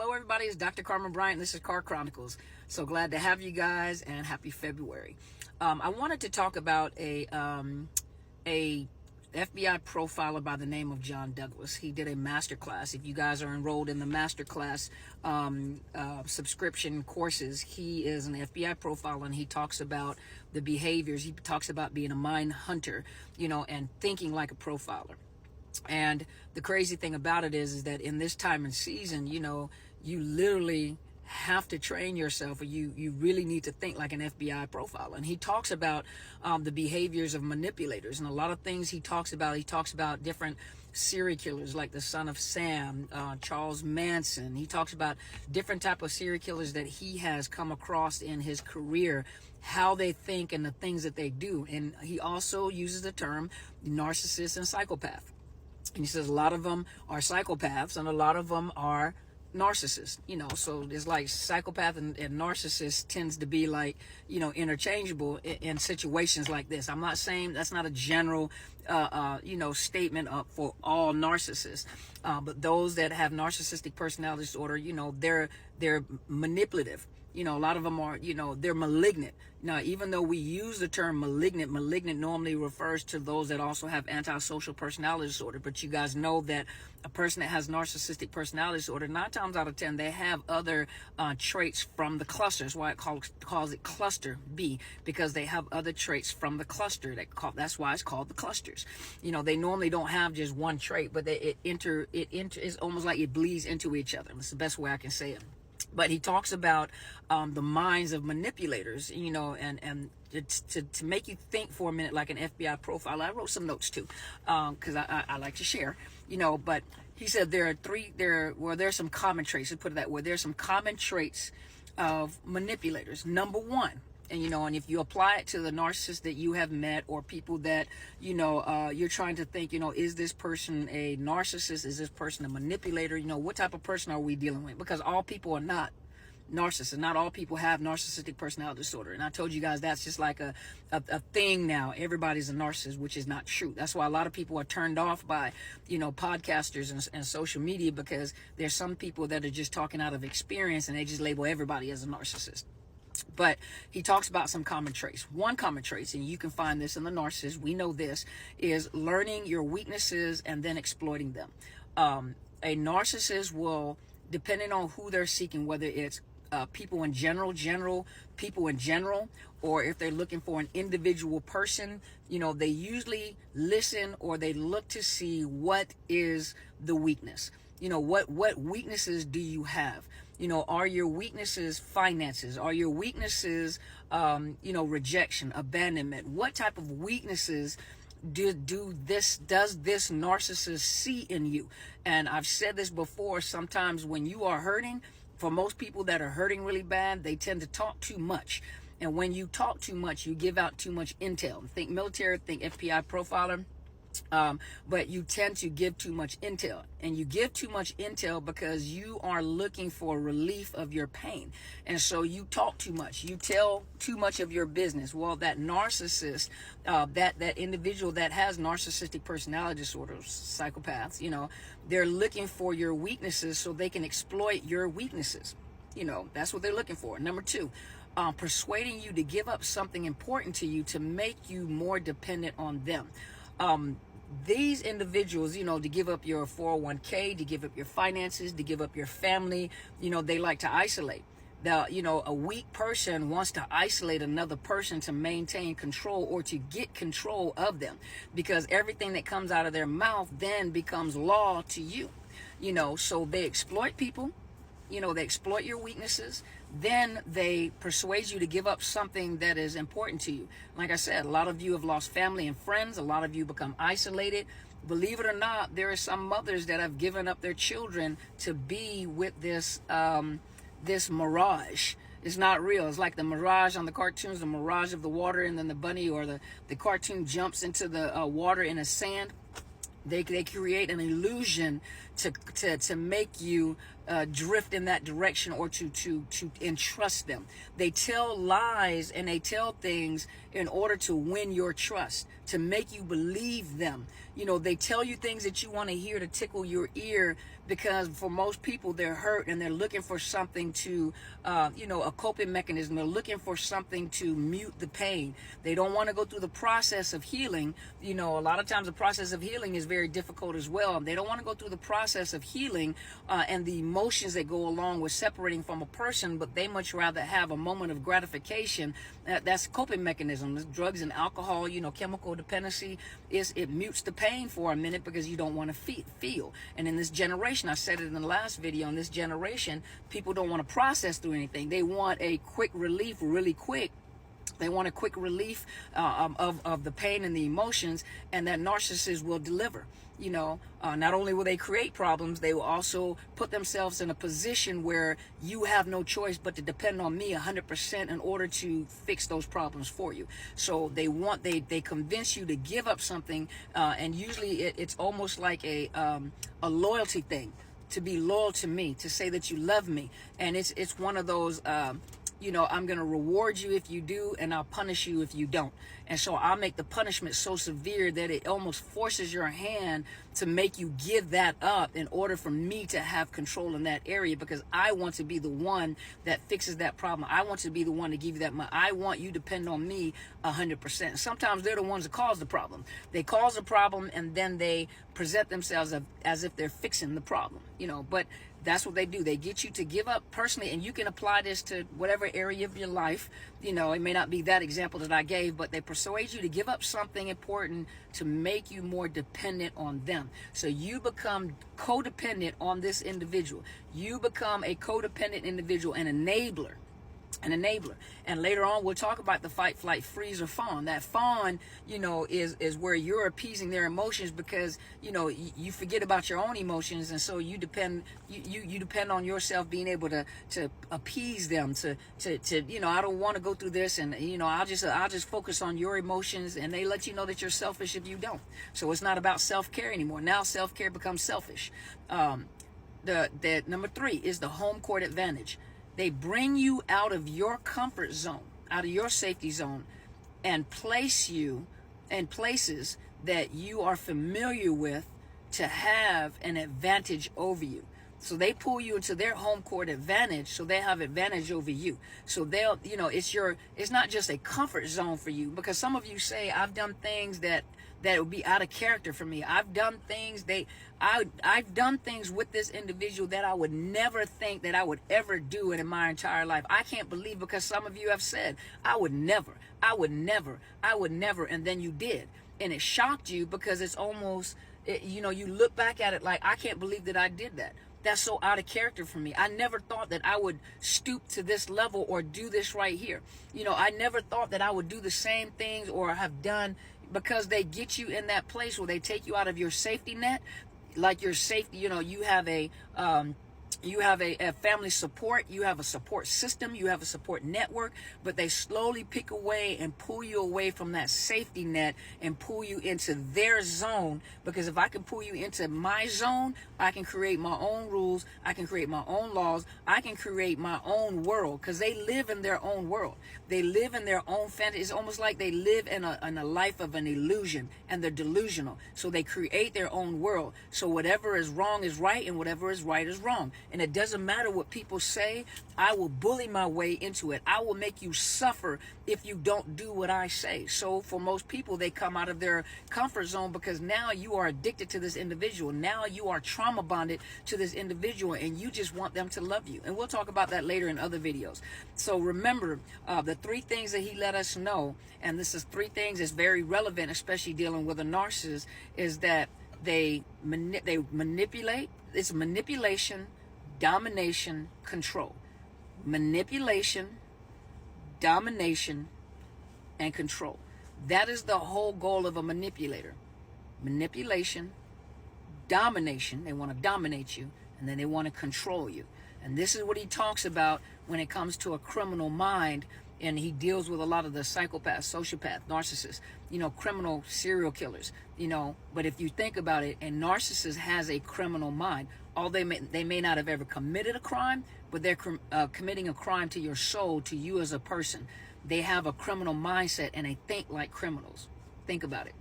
Hello, everybody. It's Dr. Carmen Bryant. This is Car Chronicles. So glad to have you guys, and happy February. I wanted to talk about a FBI profiler by the name of John Douglas. He did a masterclass. If you guys are enrolled in the masterclass subscription courses, he is an FBI profiler, and he talks about the behaviors. He talks about being a mind hunter, and thinking like a profiler. And the crazy thing about it is that in this time and season, you literally have to train yourself, or you really need to think like an FBI profiler. And he talks about the behaviors of manipulators, and a lot of things he talks about different serial killers like the son of Sam, Charles Manson. He talks about different type of serial killers that he has come across in his career, how they think and the things that they do. And he also uses the term narcissist and psychopath. And he says a lot of them are psychopaths and a lot of them are narcissists, so it's like psychopath and narcissist tends to be like, interchangeable in situations like this. I'm not saying that's not a general, statement for all narcissists, but those that have narcissistic personality disorder, they're manipulative. A lot of them are, they're malignant. Now, even though we use the term malignant normally refers to those that also have antisocial personality disorder. But you guys know that a person that has narcissistic personality disorder, 9 times out of 10, they have other traits from the cluster. That's why it calls it cluster B, because they have other traits from the cluster. That's why it's called the clusters. They normally don't have just one trait, but it's almost like it bleeds into each other. That's the best way I can say it. But he talks about the minds of manipulators, and to make you think for a minute like an FBI profile. I wrote some notes too, because I like to share, but he said there's some common traits. Let's put it that way. There's some common traits of manipulators. Number one, and if you apply it to the narcissist that you have met, or people that, you're trying to think, is this person a narcissist? Is this person a manipulator? What type of person are we dealing with? Because all people are not narcissists. Not all people have narcissistic personality disorder. And I told you guys that's just like a thing now. Everybody's a narcissist, which is not true. That's why a lot of people are turned off by, podcasters and social media, because there's some people that are just talking out of experience and they just label everybody as a narcissist. But he talks about some common traits. One common trait, and you can find this in the narcissist, we know this, is learning your weaknesses and then exploiting them. A narcissist will, depending on who they're seeking, whether it's people in general, or if they're looking for an individual person, they usually listen, or they look to see what is the weakness. What weaknesses do you have? Are your weaknesses finances? Are your weaknesses, rejection, abandonment? What type of weaknesses does this narcissist see in you? And I've said this before, sometimes when you are hurting, for most people that are hurting really bad, they tend to talk too much. And when you talk too much, you give out too much intel. Think military, think FBI profiler. But you tend to give too much intel, and you give too much intel because you are looking for relief of your pain. And so you talk too much, you tell too much of your business. Well, that narcissist, that individual that has narcissistic personality disorders, psychopaths, they're looking for your weaknesses so they can exploit your weaknesses. That's what they're looking for. Number two, persuading you to give up something important to you to make you more dependent on them. These individuals, to give up your 401k, to give up your finances, to give up your family, they like to isolate. A weak person wants to isolate another person to maintain control, or to get control of them, because everything that comes out of their mouth then becomes law to you. So they exploit people. They exploit your weaknesses. Then they persuade you to give up something that is important to you. Like I said, a lot of you have lost family and friends. A lot of you become isolated. Believe it or not, there are some mothers that have given up their children to be with this mirage. It's not real. It's like the mirage on the cartoons, the mirage of the water, and then the bunny or the cartoon jumps into the water in a sand. They create an illusion to make you drift in that direction, or to entrust them. They tell lies and they tell things in order to win your trust, to make you believe them. You know, they tell you things that you want to hear to tickle your ear, because for most people, they're hurt and they're looking for something to, you know, a coping mechanism. They're looking for something to mute the pain. They don't want to go through the process of healing. You know, a lot of times the process of healing is very difficult as well. They don't want to go through the process of healing and the emotions that go along with separating from a person, but they much rather have a moment of gratification. That's coping mechanism. Drugs and alcohol, you know, chemical dependency, it mutes the pain for a minute because you don't want to feel. And in this generation, I said it in the last video, in this generation, people don't want to process through anything. They want a quick relief really quick. They want a quick relief of the pain and the emotions, and that narcissist will deliver. You know, not only will they create problems, they will also put themselves in a position where you have no choice but to depend on me 100% in order to fix those problems for you. So they convince you to give up something, and usually it's almost like a loyalty thing, to be loyal to me, to say that you love me, and it's one of those. You know, I'm going to reward you if you do, and I'll punish you if you don't. And so I'll make the punishment so severe that it almost forces your hand to make you give that up in order for me to have control in that area, because I want to be the one that fixes that problem. I want to be the one to give you that money. I want you to depend on me 100%. Sometimes they're the ones that cause the problem. They cause the problem and then they present themselves as if they're fixing the problem, you know, but that's what they do. They get you to give up personally, and you can apply this to whatever area of your life. You know, it may not be that example that I gave, but they persuade you to give up something important to make you more dependent on them. So you become codependent on this individual. You become a codependent individual, an enabler. And later on we'll talk about the fight, flight, freeze, or fawn. That fawn, you know, is where you're appeasing their emotions, because you know you forget about your own emotions, and so you depend on yourself being able to appease them, to you know, I don't want to go through this, and you know, I'll just focus on your emotions, and they let you know that you're selfish if you don't. So it's not about self-care anymore. Now self-care becomes selfish. The number 3 is the home court advantage. They bring you out of your comfort zone, out of your safety zone, and place you in places that you are familiar with to have an advantage over you. So they pull you into their home court advantage, so they have advantage over you. So they'll, you know, it's not just a comfort zone for you, because some of you say, I've done things that would be out of character for me. I've done things I've done things with this individual that I would never think that I would ever do in my entire life. I can't believe, because some of you have said, I would never, and then you did. And it shocked you, because it's almost, you know, you look back at it like, I can't believe that I did that. That's so out of character for me. I never thought that I would stoop to this level or do this right here. You know, I never thought that I would do the same things or have done, because they get you in that place where they take you out of your safety net. Like your safety, you know, you have a family support, you have a support system, you have a support network, but they slowly pick away and pull you away from that safety net and pull you into their zone. Because if I can pull you into my zone, I can create my own rules, I can create my own laws, I can create my own world, because they live in their own world. They live in their own fantasy. It's almost like they live in a life of an illusion, and they're delusional. So they create their own world. So whatever is wrong is right, and whatever is right is wrong. And it doesn't matter what people say. I will bully my way into it. I will make you suffer if you don't do what I say. So for most people, they come out of their comfort zone, because now you are addicted to this individual. Now you are trauma bonded to this individual, and you just want them to love you. And we'll talk about that later in other videos. So remember, the 3 things that he let us know, and this is 3 things that's very relevant, especially dealing with a narcissist, is that they manipulate. It's manipulation, domination, control. Manipulation, domination, and control. That is the whole goal of a manipulator. Manipulation, domination. They want to dominate you, and then they want to control you. And this is what he talks about when it comes to a criminal mind. And he deals with a lot of the psychopaths, sociopaths, narcissists, you know, criminal serial killers, you know. But if you think about it, a narcissist has a criminal mind. They may not have ever committed a crime, but they're committing a crime to your soul, to you as a person. They have a criminal mindset and they think like criminals. Think about it.